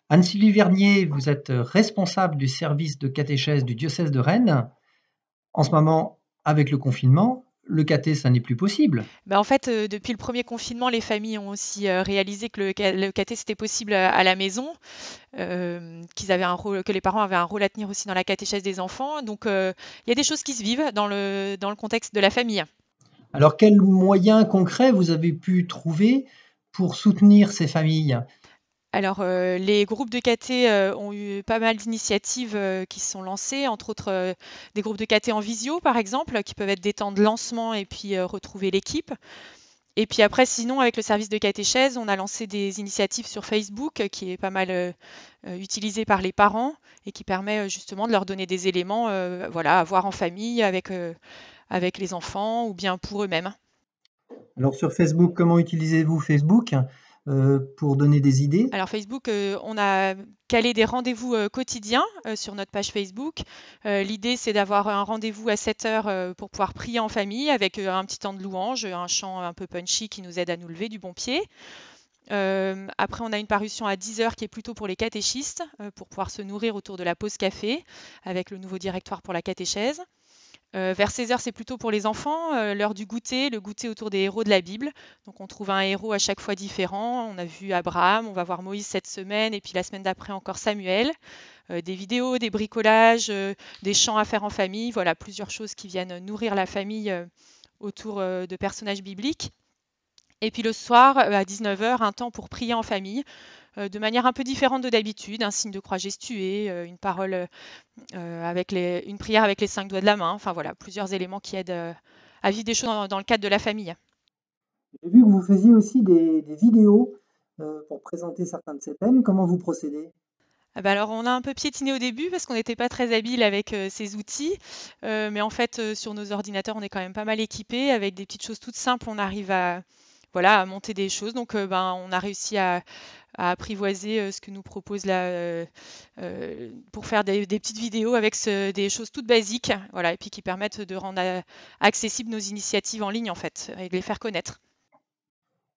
Anne-Sylvie Vernier, vous êtes responsable du service de catéchèse du diocèse de Rennes. En ce moment, avec le confinement, le caté, ça n'est plus possible. En fait, depuis le premier confinement, les familles ont aussi, réalisé que le caté, c'était possible, à la maison, qu'ils avaient un rôle que les parents avaient un rôle à tenir aussi dans la catéchèse des enfants. Donc, il y a des choses qui se vivent dans le contexte de la famille. Alors, quels moyens concrets vous avez pu trouver pour soutenir ces familles? Alors, les groupes de caté, ont eu pas mal d'initiatives, qui se sont lancées, entre autres, des groupes de caté en visio, par exemple, qui peuvent être des temps de lancement et puis, retrouver l'équipe. Et puis après, sinon, avec le service de catéchèse, on a lancé des initiatives sur Facebook, qui est pas mal utilisé par les parents et qui permet justement de leur donner des éléments, voilà, à voir en famille avec les enfants ou bien pour eux-mêmes. Alors, sur Facebook, comment utilisez-vous Facebook pour donner des idées? Alors Facebook, on a calé des rendez-vous quotidiens sur notre page Facebook. L'idée, c'est d'avoir un rendez-vous à 7 heures pour pouvoir prier en famille avec un petit temps de louange, un chant un peu punchy qui nous aide à nous lever du bon pied. Après, on a une parution à 10 heures qui est plutôt pour les catéchistes, pour pouvoir se nourrir autour de la pause café avec le nouveau directoire pour la catéchèse. Vers 16 heures, c'est plutôt pour les enfants, l'heure du goûter, le goûter autour des héros de la Bible. Donc on trouve un héros à chaque fois différent. On a vu Abraham, on va voir Moïse cette semaine et puis la semaine d'après encore Samuel. Des vidéos, des bricolages, des chants à faire en famille, voilà plusieurs choses qui viennent nourrir la famille, autour, de personnages bibliques. Et puis le soir, à 19 heures, un temps pour prier en famille, de manière un peu différente de d'habitude, un signe de croix gestué, une parole, une prière avec les 5 doigts de la main, enfin voilà, plusieurs éléments qui aident, à vivre des choses dans le cadre de la famille. J'ai vu que vous faisiez aussi des vidéos pour présenter certains de ces thèmes. Comment vous procédez? Ah bah, alors on a un peu piétiné au début parce qu'on n'était pas très habile avec, ces outils, mais en fait, sur nos ordinateurs, on est quand même pas mal équipés avec des petites choses toutes simples, on arrive à voilà, à monter des choses donc on a réussi à apprivoiser, ce que nous propose là, pour faire des petites vidéos avec des choses toutes basiques, voilà, et puis qui permettent de rendre accessibles nos initiatives en ligne en fait et de les faire connaître.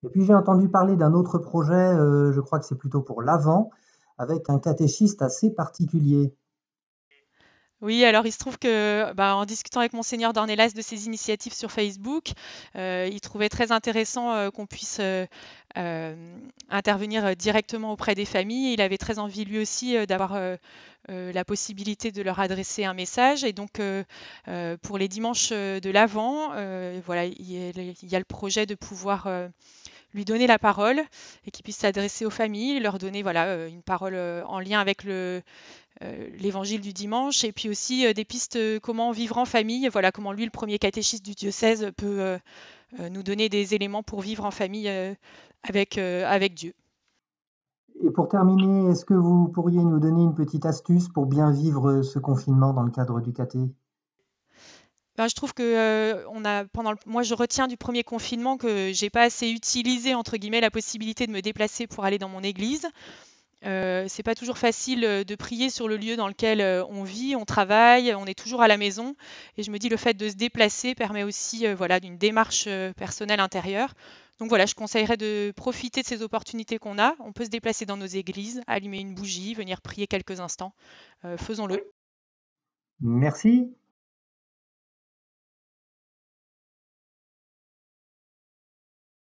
Et puis j'ai entendu parler d'un autre projet, je crois que c'est plutôt pour l'Avent, avec un catéchiste assez particulier. Oui, alors il se trouve que, en discutant avec monseigneur Dornelas de ses initiatives sur Facebook, il trouvait très intéressant, qu'on puisse, intervenir, directement auprès des familles. Il avait très envie lui aussi, d'avoir, la possibilité de leur adresser un message et donc pour les dimanches, de l'Avent, voilà, il y a le projet de pouvoir, lui donner la parole et qu'il puisse s'adresser aux familles, leur donner, voilà, une parole, en lien avec l'évangile du dimanche et puis aussi des pistes comment vivre en famille. Voilà comment lui, le premier catéchiste du diocèse, peut nous donner des éléments pour vivre en famille avec Dieu. Et pour terminer, est-ce que vous pourriez nous donner une petite astuce pour bien vivre ce confinement dans le cadre du caté? Je trouve que on a moi je retiens du premier confinement que j'ai pas assez utilisé entre guillemets la possibilité de me déplacer pour aller dans mon église. C'est pas toujours facile, de prier sur le lieu dans lequel, on vit, on travaille, on est toujours à la maison et je me dis le fait de se déplacer permet aussi, voilà, d'une démarche, personnelle intérieure. Donc voilà, je conseillerais de profiter de ces opportunités qu'on a. On peut se déplacer dans nos églises, allumer une bougie, venir prier quelques instants. Faisons-le. Merci.